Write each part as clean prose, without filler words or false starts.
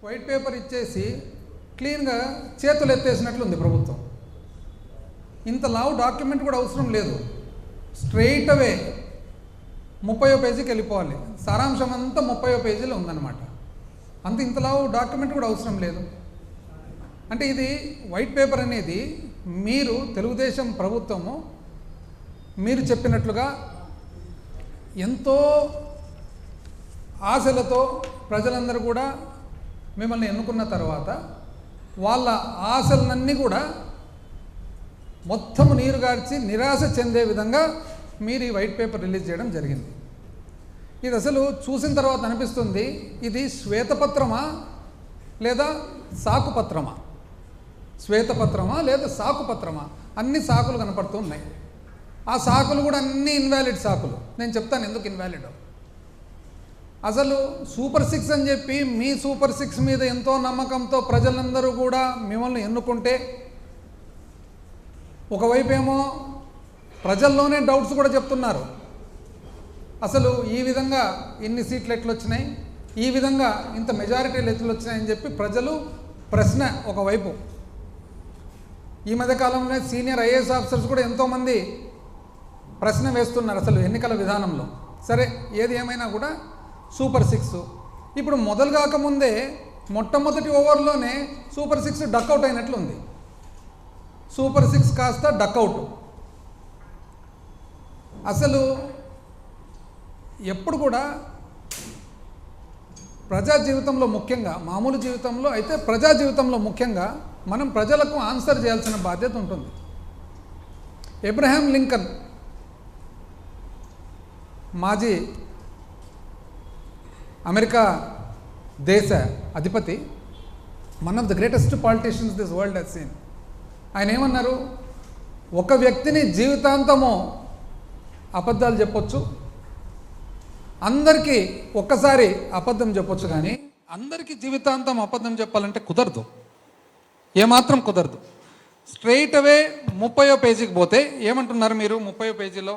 White paper ఇచ్చేసి క్లీన్గా చేతులు ఎత్తేసినట్లుంది ప్రభుత్వం. ఇంత లావు డాక్యుమెంట్ కూడా అవసరం లేదు. స్ట్రెయిట్ అవే 30వ పేజీకి వెళ్ళిపోవాలి. సారాంశం అంతా 30వ పేజీలో ఉందన్నమాట. అంత ఇంత లావు డాక్యుమెంట్ కూడా అవసరం లేదు. అంటే ఇది వైట్ పేపర్ అనేది మీరు తెలుగుదేశం ప్రభుత్వము మీరు చెప్పినట్లుగా ఎంతో ఆశలతో ప్రజలందరూ కూడా మిమ్మల్ని ఎన్నుకున్న తర్వాత వాళ్ళ ఆశలన్నీ కూడా మొత్తం నీరుగార్చి నిరాశ చెందే విధంగా మీరు ఈ వైట్ పేపర్ రిలీజ్ చేయడం జరిగింది. ఇది అసలు చూసిన తర్వాత అనిపిస్తుంది, ఇది శ్వేతపత్రమా లేదా సాకుపత్రమా? శ్వేతపత్రమా లేదా సాకుపత్రమా? అన్ని సాకులు కనపడుతూ ఉన్నాయి. ఆ సాకులు కూడా అన్ని ఇన్వాలిడ్ సాకులు. నేను చెప్తాను ఎందుకు ఇన్వాలిడ్. అసలు సూపర్ 6 అని చెప్పి మీ సూపర్ 6 మీద ఎంతో నమ్మకంతో ప్రజలందరూ కూడా మిమ్మల్ని ఎన్నుకుంటే, ఒకవైపు ఏమో ప్రజల్లోనే డౌట్స్ కూడా చెప్తున్నారు. అసలు ఈ విధంగా ఇన్ని సీట్లు ఎట్లు వచ్చినాయి, ఈ విధంగా ఇంత మెజారిటీలు ఎట్లు వచ్చినాయని చెప్పి ప్రజలు ప్రశ్న ఒకవైపు. ఈ మధ్యకాలంలో సీనియర్ ఐఏఎస్ ఆఫీసర్స్ కూడా ఎంతోమంది ప్రశ్న వేస్తున్నారు అసలు ఎన్నికల విధానంలో. సరే, ఏది ఏమైనా కూడా సూపర్ 6 ఇప్పుడు మొదలు కాకముందే మొట్టమొదటి ఓవర్లోనే సూపర్ 6 డక్అవుట్ అయినట్లుంది. సూపర్ 6 కాస్త డక్అవుట్. అసలు ఎప్పుడు కూడా ప్రజా జీవితంలో ముఖ్యంగా, మామూలు జీవితంలో అయితే ప్రజా జీవితంలో ముఖ్యంగా మనం ప్రజలకు ఆన్సర్ చేయాల్సిన బాధ్యత ఉంటుంది. అబ్రహాం లింకన్ మాజీ అమెరికా దేశ అధిపతి, one of the greatest politicians this world has seen. ఆయన ఏమన్నారు, ఒక వ్యక్తిని జీవితాంతము అబద్ధాలు చెప్పొచ్చు, అందరికీ ఒక్కసారి అబద్ధం చెప్పొచ్చు, కానీ అందరికీ జీవితాంతం అబద్ధం చెప్పాలంటే కుదరదు, ఏమాత్రం కుదరదు. స్ట్రెయిట్ అవే 30వ పేజీకి పోతే ఏమంటున్నారు మీరు? 30వ పేజీలో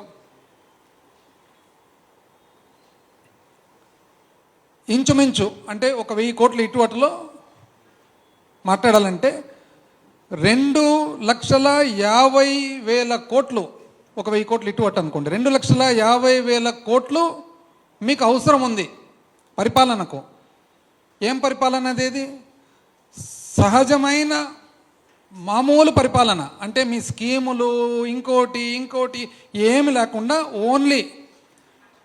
ఇంచుమించు అంటే ఒక 1000 కోట్లు ఇటు అటులో మాట్లాడాలంటే 2,50,000 కోట్లు, ఒక 1000 కోట్లు ఇటు అటు అనుకోండి, 2,50,000 కోట్లు మీకు అవసరం ఉంది పరిపాలనకు. ఏం పరిపాలన అదేది? సహజమైన మామూలు పరిపాలన. అంటే మీ స్కీములు ఇంకోటి ఏమి లేకుండా ఓన్లీ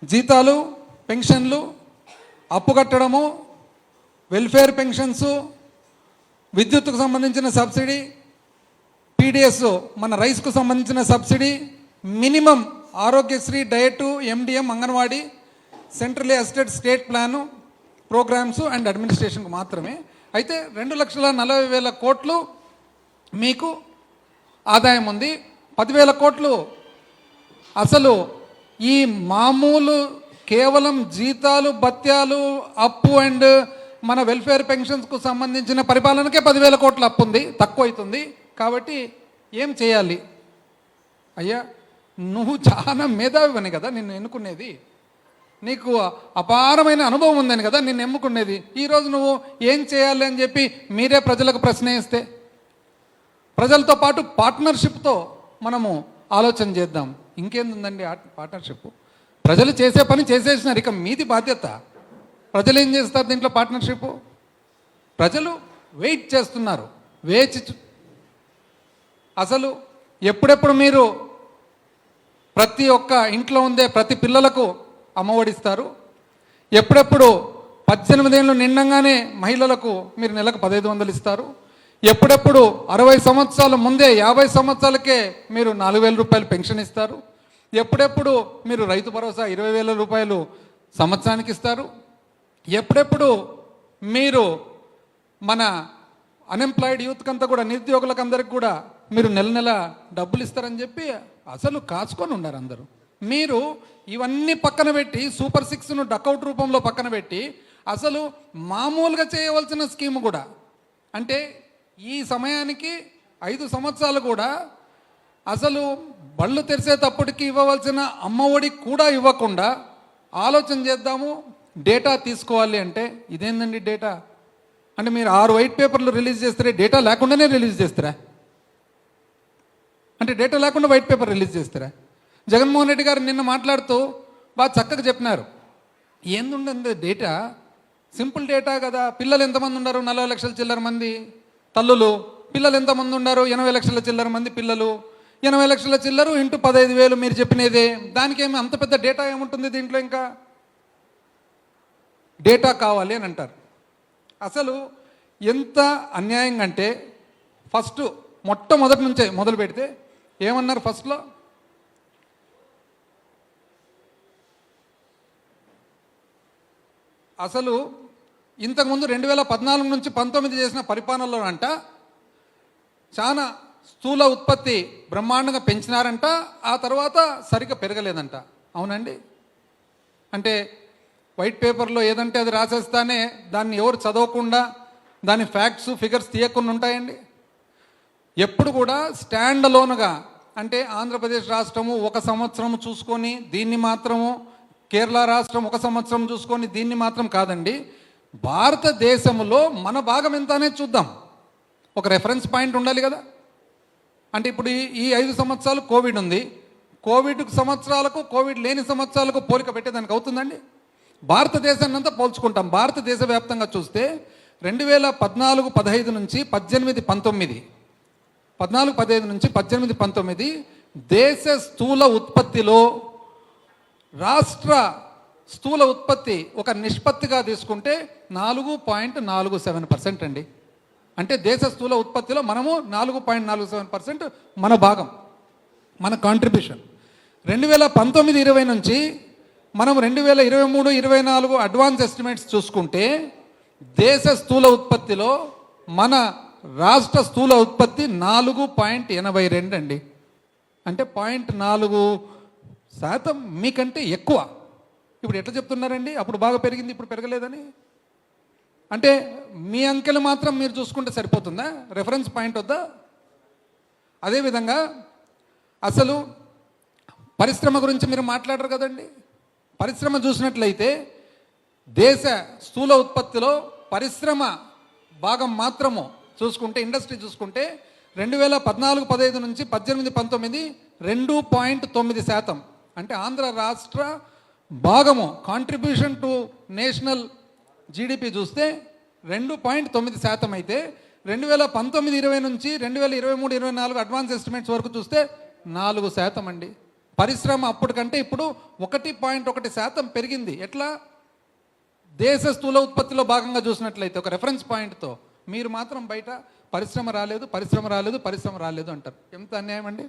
జీతాలు, పెన్షన్లు, అప్పు కట్టడము, వెల్ఫేర్ పెన్షన్స్, విద్యుత్తుకు సంబంధించిన సబ్సిడీ, పీడిఎస్ మన రైస్కు సంబంధించిన subsidy, minimum Aarogyasri, diet, MDM, anganwadi, centrally assisted state plan, programmes and అడ్మినిస్ట్రేషన్కు మాత్రమే. అయితే 2,40,000 కోట్లు మీకు ఆదాయం ఉంది. 10,000 కోట్లు అసలు ఈ మామూలు కేవలం జీతాలు, భత్యాలు, అప్పు అండ్ మన వెల్ఫేర్ పెన్షన్స్కు సంబంధించిన పరిపాలనకే 10,000 కోట్ల అప్పు ఉంది, తక్కువ అవుతుంది. కాబట్టి ఏం చేయాలి? అయ్యా, నువ్వు చాలా మేధావివని కదా నిన్ను ఎన్నుకునేది, నీకు అపారమైన అనుభవం ఉందని కదా నిన్ను ఎన్నుకునేది. ఈరోజు నువ్వు ఏం చేయాలి అని చెప్పి మీరే ప్రజలకు ప్రశ్న వేస్తే, ప్రజలతో పాటు పార్ట్నర్షిప్తో మనము ఆలోచన చేద్దాం. ఇంకేందుందండి పార్ట్నర్షిప్? ప్రజలు చేసే పని చేసేసినారు, ఇక మీది బాధ్యత. ప్రజలు ఏం చేస్తారు దీంట్లో? పార్ట్నర్షిప్. ప్రజలు వెయిట్ చేస్తున్నారు, అసలు ఎప్పుడెప్పుడు మీరు ప్రతి ఒక్క ఇంట్లో ఉండే ప్రతి పిల్లలకు అమ్మఒడిస్తారు, ఎప్పుడెప్పుడు 18 ఏళ్ళు నిండంగానే మహిళలకు మీరు నెలకు 1,500 ఇస్తారు, ఎప్పుడెప్పుడు 60 సంవత్సరాల ముందే 50 సంవత్సరాలకే మీరు 4,000 రూపాయలు పెన్షన్ ఇస్తారు, ఎప్పుడెప్పుడు మీరు రైతు భరోసా 20,000 రూపాయలు సంవత్సరానికి ఇస్తారు, ఎప్పుడెప్పుడు మీరు మన అన్ఎంప్లాయిడ్ యూత్కి అంతా కూడా, నిరుద్యోగులకు అందరికి కూడా మీరు నెల నెల డబ్బులు ఇస్తారని చెప్పి అసలు కాచుకొని ఉన్నారు అందరూ. మీరు ఇవన్నీ పక్కన పెట్టి సూపర్ 6ను డక్అవుట్ రూపంలో పక్కన పెట్టి అసలు మామూలుగా చేయవలసిన స్కీమ్ కూడా, అంటే ఈ సమయానికి 5 సంవత్సరాలు కూడా అసలు బళ్ళు తెరిచేటప్పటికి ఇవ్వవలసిన అమ్మఒడి కూడా ఇవ్వకుండా ఆలోచన చేద్దాము, డేటా తీసుకోవాలి అంటే ఇదేందండి డేటా? అంటే మీరు 6 వైట్ పేపర్లు రిలీజ్ చేస్తారే, డేటా లేకుండానే రిలీజ్ చేస్తారా? అంటే డేటా లేకుండా వైట్ పేపర్ రిలీజ్ చేస్తారా? జగన్మోహన్ రెడ్డి గారు నిన్న మాట్లాడుతూ బాగా చక్కగా చెప్పినారు. ఏందుండే డేటా, సింపుల్ డేటా కదా. పిల్లలు ఎంతమంది ఉన్నారు? 40 లక్షల చిల్లర మంది తల్లులు. పిల్లలు ఎంతమంది ఉన్నారు? 80 లక్షల చిల్లర మంది పిల్లలు. 80 లక్షల చిల్లరు ఇంటూ 15,000 మీరు చెప్పినదే. దానికేమి అంత పెద్ద డేటా ఏముంటుంది దీంట్లో? ఇంకా డేటా కావాలి అని అంటారు. అసలు ఎంత అన్యాయంగా అంటే, ఫస్ట్ మొట్టమొదటి నుంచే మొదలు పెడితే ఏమన్నారు ఫస్ట్లో? అసలు ఇంతకుముందు 2014 నుంచి 19 చేసిన పరిపాలనలో అంట చాలా స్థూల ఉత్పత్తి బ్రహ్మాండంగా పెంచినారంట, ఆ తర్వాత సరిగ్గా పెరగలేదంట. అవునండి? అంటే వైట్ పేపర్లో ఏదంటే అది రాసేస్తానే దాన్ని ఎవరు చదవకుండా దాని ఫ్యాక్ట్స్ ఫిగర్స్ తీయకుండా ఉంటాయండి. ఎప్పుడు కూడా స్టాండ్ అలోన్గా, అంటే ఆంధ్రప్రదేశ్ రాష్ట్రము 1 సంవత్సరం చూసుకొని దీన్ని మాత్రము, కేరళ రాష్ట్రం 1 సంవత్సరం చూసుకొని దీన్ని మాత్రం కాదండి, భారతదేశంలో మన భాగం ఎంత అనేది చూద్దాం. ఒక రెఫరెన్స్ పాయింట్ ఉండాలి కదా. అంటే ఇప్పుడు ఈ 5 సంవత్సరాలు కోవిడ్ ఉంది, కోవిడ్ సంవత్సరాలకు కోవిడ్ లేని సంవత్సరాలకు పోలిక పెట్టేదానికి అవుతుందండి? భారతదేశాన్ని అంతా పోల్చుకుంటాం. భారతదేశ వ్యాప్తంగా చూస్తే 2014-15 నుంచి 18-19, 14-15 నుంచి 18-19 దేశ స్థూల ఉత్పత్తిలో రాష్ట్ర స్థూల ఉత్పత్తి ఒక నిష్పత్తిగా తీసుకుంటే 4.47% అండి. అంటే దేశ స్థూల ఉత్పత్తిలో మనము 4.47% మన భాగం, మన కాంట్రిబ్యూషన్. 2019-20 నుంచి మనం 2023-24 అడ్వాన్స్ ఎస్టిమేట్స్ చూసుకుంటే దేశ స్థూల ఉత్పత్తిలో మన రాష్ట్ర స్థూల ఉత్పత్తి 4.82 అండి. అంటే 0.4% మీకంటే ఎక్కువ. ఇప్పుడు ఎట్లా చెప్తున్నారండి అప్పుడు బాగా పెరిగింది ఇప్పుడు పెరగలేదని? అంటే మీ అంకెలు మాత్రం మీరు చూసుకుంటే సరిపోతుందా? రెఫరెన్స్ పాయింట్ వద్దా? అదేవిధంగా అసలు పరిశ్రమ గురించి మీరు మాట్లాడరు కదండి. పరిశ్రమ చూసినట్లయితే దేశ స్థూల ఉత్పత్తిలో పరిశ్రమ భాగం మాత్రము చూసుకుంటే, ఇండస్ట్రీ చూసుకుంటే 2014-15 నుంచి 18-19 2.9%. అంటే ఆంధ్ర రాష్ట్ర భాగము కాంట్రిబ్యూషన్ టు నేషనల్ జీడిపి చూస్తే 2.9% అయితే 2019-20 నుంచి 2023-24 అడ్వాన్స్ ఎస్టిమేట్స్ వరకు చూస్తే 4% అండి. పరిశ్రమ అప్పటికంటే ఇప్పుడు 1.1% పెరిగింది. ఎట్లా? దేశ స్థూల ఉత్పత్తిలో భాగంగా చూసినట్లయితే ఒక రెఫరెన్స్ పాయింట్తో. మీరు మాత్రం బయట పరిశ్రమ రాలేదు, పరిశ్రమ రాలేదు, పరిశ్రమ రాలేదు అంటారు. ఎంత అన్యాయం అండి.